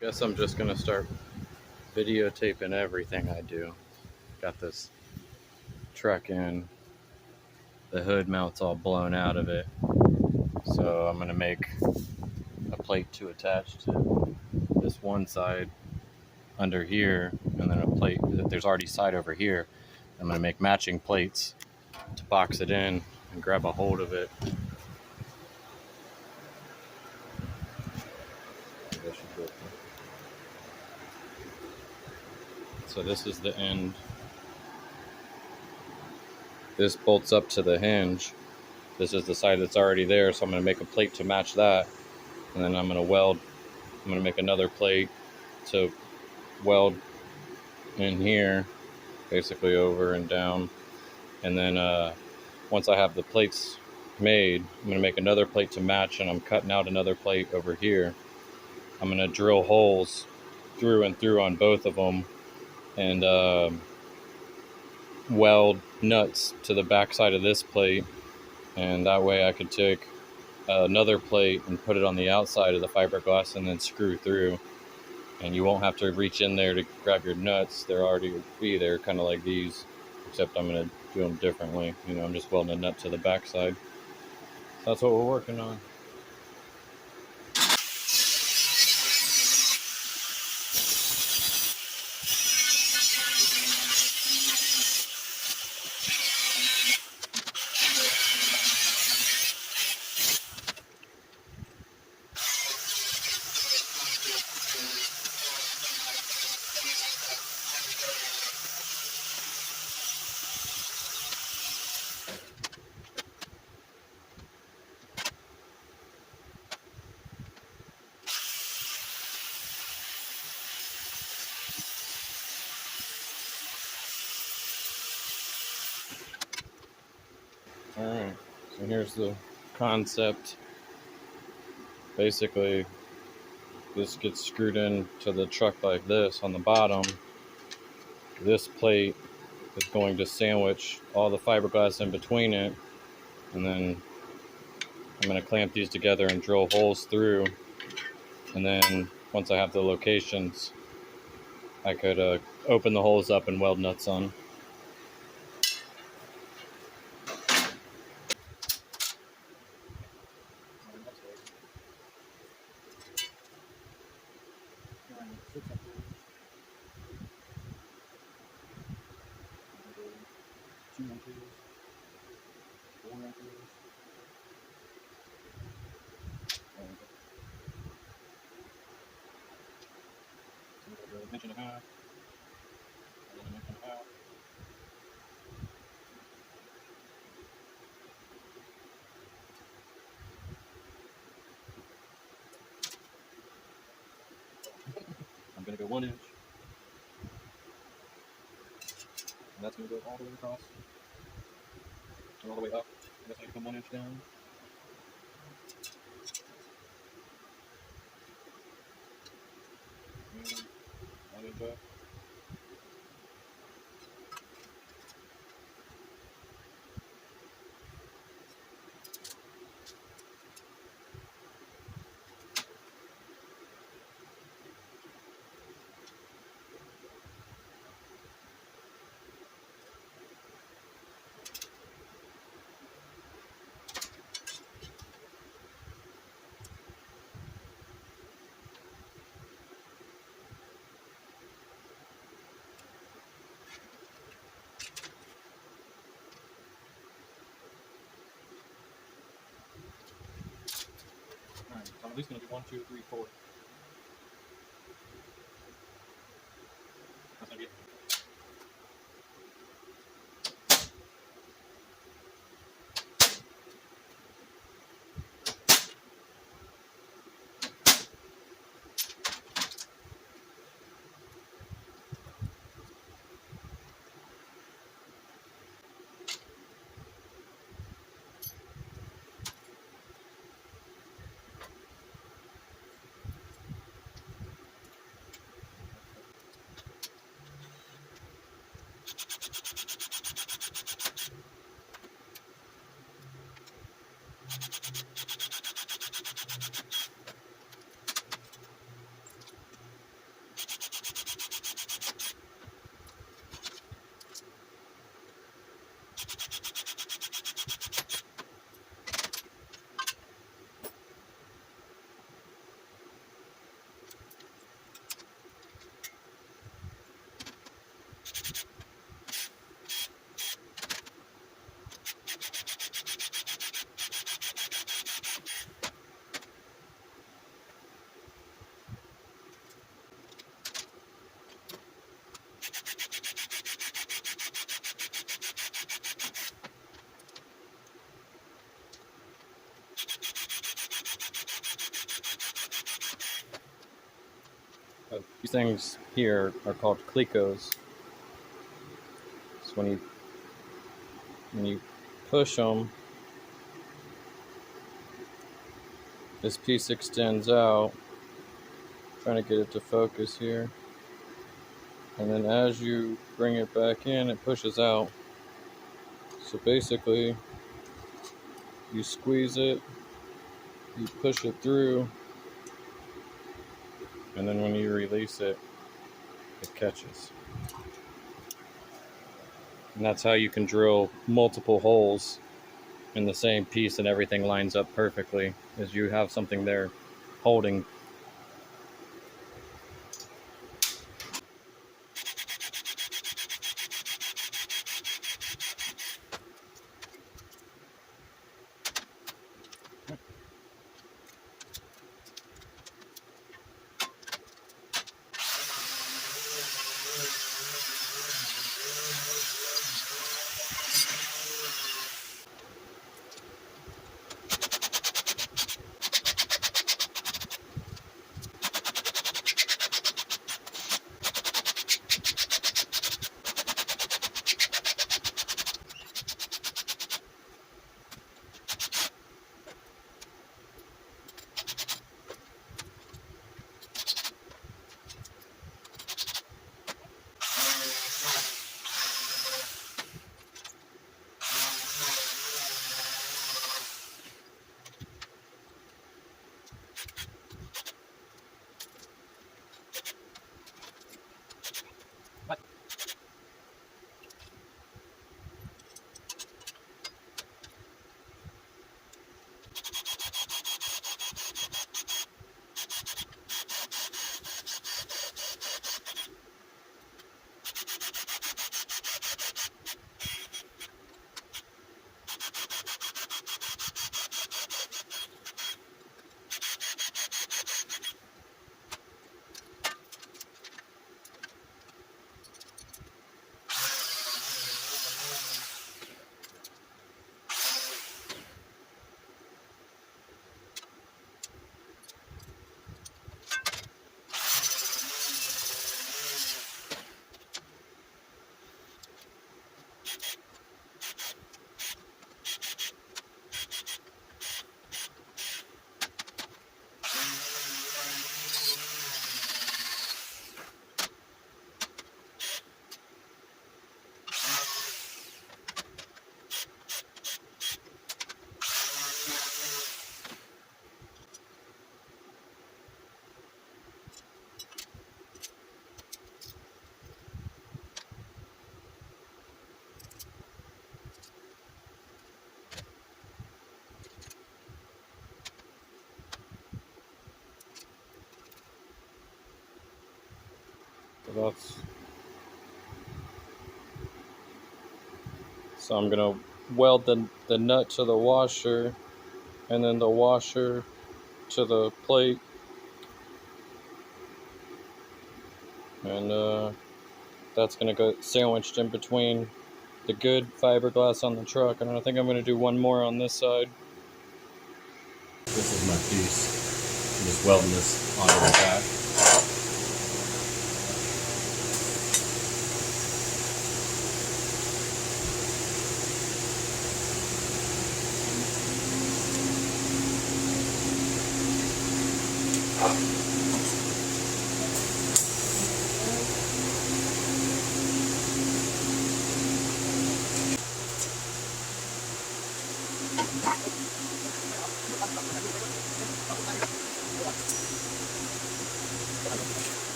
Guess I'm just gonna start videotaping everything I do. Got this truck in, the hood mount's all blown out of it, so I'm gonna make a plate to attach to this one side under here, and then a plate. There's already side over here. I'm gonna make matching plates to box it in and grab a hold of it. So this is the end. This bolts up to the hinge. This is the side that's already there, so I'm going to make a plate to match that. And then I'm going to weld. I'm going to make another plate to weld in here, basically over and down. And then once I have the plates made, I'm going to make another plate to match, and I'm cutting out another plate over here. I'm going to drill holes through and through on both of them and weld nuts to the back side of this plate. And that way I could take another plate and put it on the outside of the fiberglass and then screw through. And you won't have to reach in there to grab your nuts. They're already be there, kind of like these, except I'm going to do them differently. I'm just welding a nut to the backside. So that's what we're working on. Alright, so here's the concept. Basically, this gets screwed into the truck like this on the bottom. This plate is going to sandwich all the fiberglass in between it, and then I'm going to clamp these together and drill holes through. And then once I have the locations, I could open the holes up and weld nuts on. Inch and a half. I'm going to go 1 inch. And that's going to go all the way across. And all the way up. I guess I can come 1 inch down. And 1 inch up. Alright, so I'm at least going to do 1, 2, 3, 4. That's going to be it. These things here are called clicos. So when you push them, this piece extends out. I'm trying to get it to focus here. And then as you bring it back in, it pushes out. So basically, you squeeze it, you push it through, and then when you release it, it catches. And that's how you can drill multiple holes in the same piece and everything lines up perfectly, is you have something there holding. So I'm gonna weld the nut to the washer, and then the washer to the plate, and that's gonna go sandwiched in between the good fiberglass on the truck. And I think I'm gonna do one more on this side. This is my piece. I'm just welding this onto the back.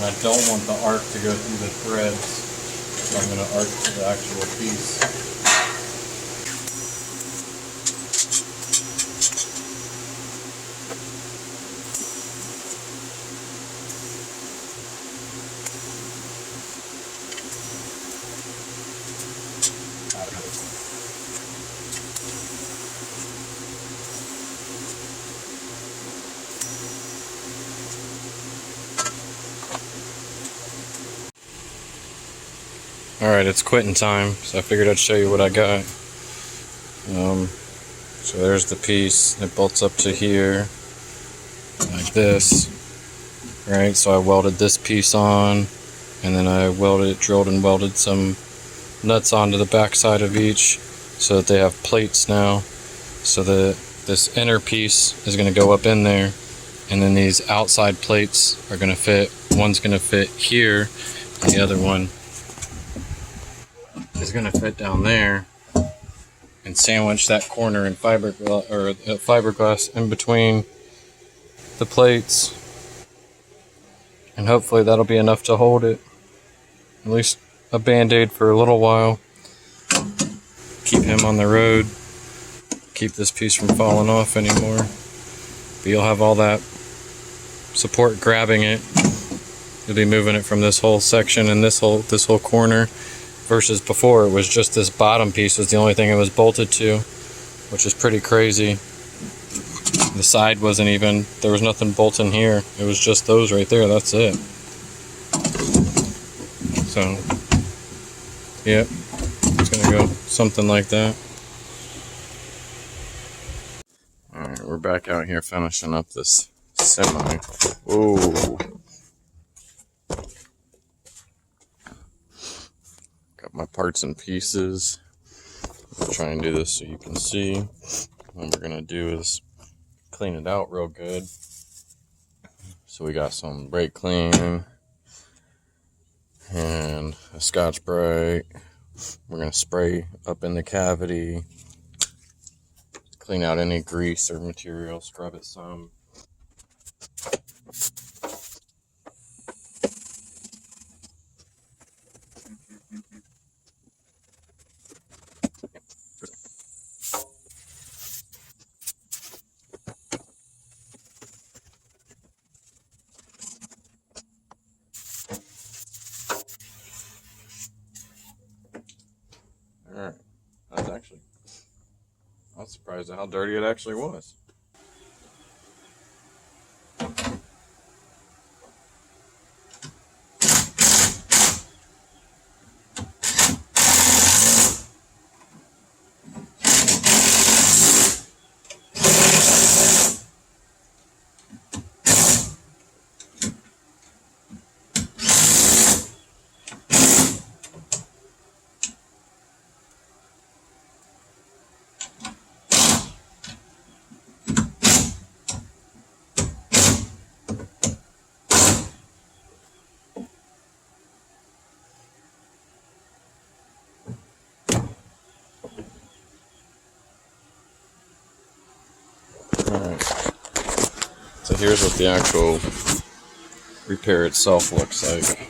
I don't want the arc to go through the threads, so I'm going to arc to the actual piece. Alright, it's quitting time, so I figured I'd show you what I got. So there's the piece. It bolts up to here, like this. Right, so I welded this piece on, and then I drilled and welded some nuts onto the back side of each, so that they have plates now. So that this inner piece is going to go up in there, and then these outside plates are going to fit. One's going to fit here, and the other one is going to fit down there, and sandwich that corner in fiberglass in between the plates, and hopefully that'll be enough to hold it, at least a band-aid for a little while. Keep him on the road, keep this piece from falling off anymore. But you'll have all that support grabbing it. You'll be moving it from this whole section and this whole corner, versus before it was just this bottom piece was the only thing it was bolted to, which is pretty crazy. The side wasn't even, there was nothing bolting here. It was just those right there, that's it. So, yep, it's gonna go something like that. Alright, we're back out here finishing up this semi. Ooh. Got my parts and pieces. I'll try and do this so you can see. What we're gonna do is clean it out real good. So we got some brake clean and a Scotch-Brite. We're gonna spray up in the cavity, clean out any grease or material, scrub it some. Alright, I was surprised at how dirty it actually was. Alright, so here's what the actual repair itself looks like.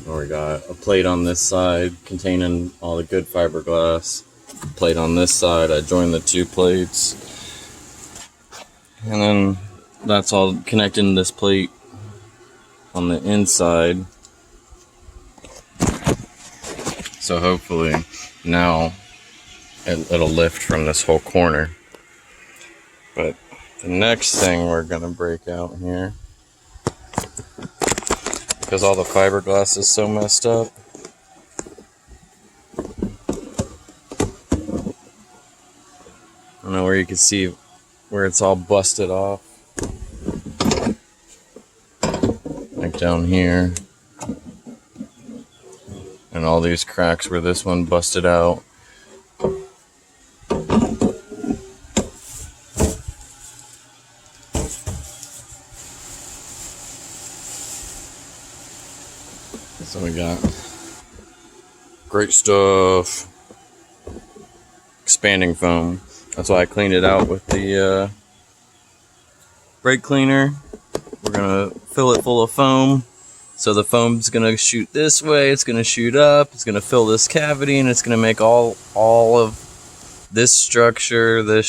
We got a plate on this side containing all the good fiberglass. Plate on this side, I joined the two plates. And then that's all connected in this plate on the inside. So hopefully now it'll lift from this whole corner. But the next thing we're gonna break out here, because all the fiberglass is so messed up, I don't know where you can see where it's all busted off, like down here, and all these cracks where this one busted out. So we got great stuff, expanding foam. That's why I cleaned it out with the brake cleaner. We're gonna fill it full of foam. So the foam's gonna shoot this way, it's gonna shoot up, it's gonna fill this cavity, and it's gonna make all of this structure, and this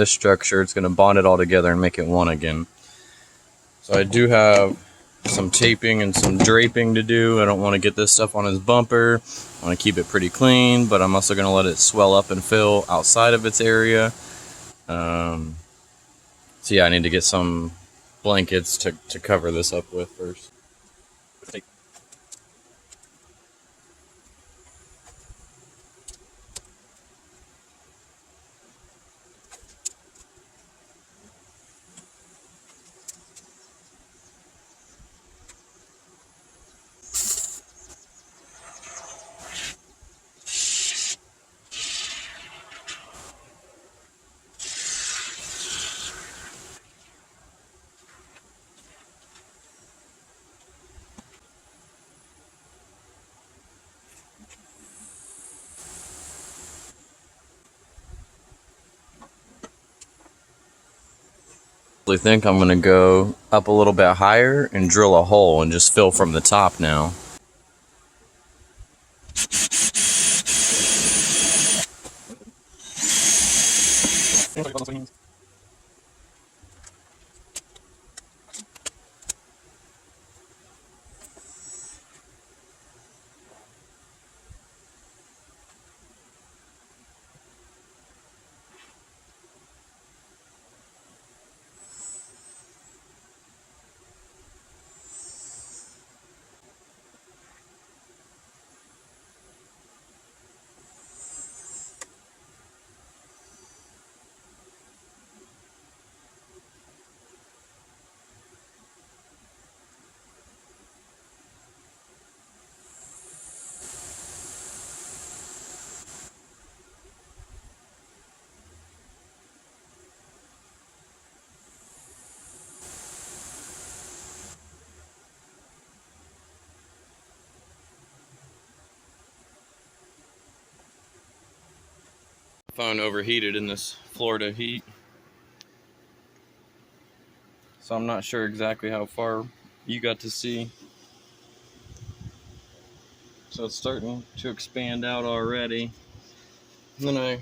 structure. It's gonna bond it all together and make it one again. So I do have some taping and some draping to do. I don't want to get this stuff on his bumper. I want to keep it pretty clean, but I'm also going to let it swell up and fill outside of its area. So yeah, I need to get some blankets to cover this up with first. I think I'm going to go up a little bit higher and drill a hole and just fill from the top now. Phone overheated in this Florida heat, so I'm not sure exactly how far you got to see. So it's starting to expand out already. And then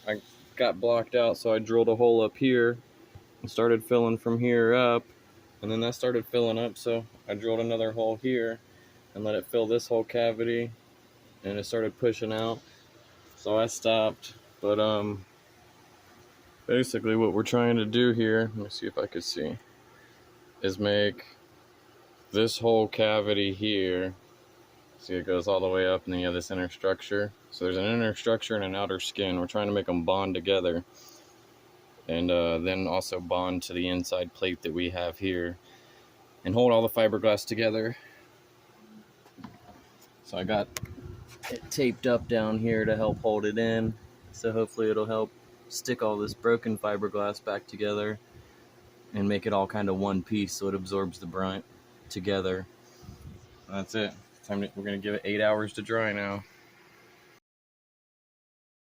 I got blocked out, so I drilled a hole up here and started filling from here up, and then that started filling up, so I drilled another hole here and let it fill this whole cavity, and it started pushing out, so I stopped. But basically what we're trying to do here, let me see if I could see, is make this whole cavity here. See, it goes all the way up, and then you have this inner structure. So there's an inner structure and an outer skin. We're trying to make them bond together, and then also bond to the inside plate that we have here, and hold all the fiberglass together. So I got it taped up down here to help hold it in. So hopefully it'll help stick all this broken fiberglass back together and make it all kind of one piece, so it absorbs the brunt together. That's it. We're gonna give it 8 hours to dry now.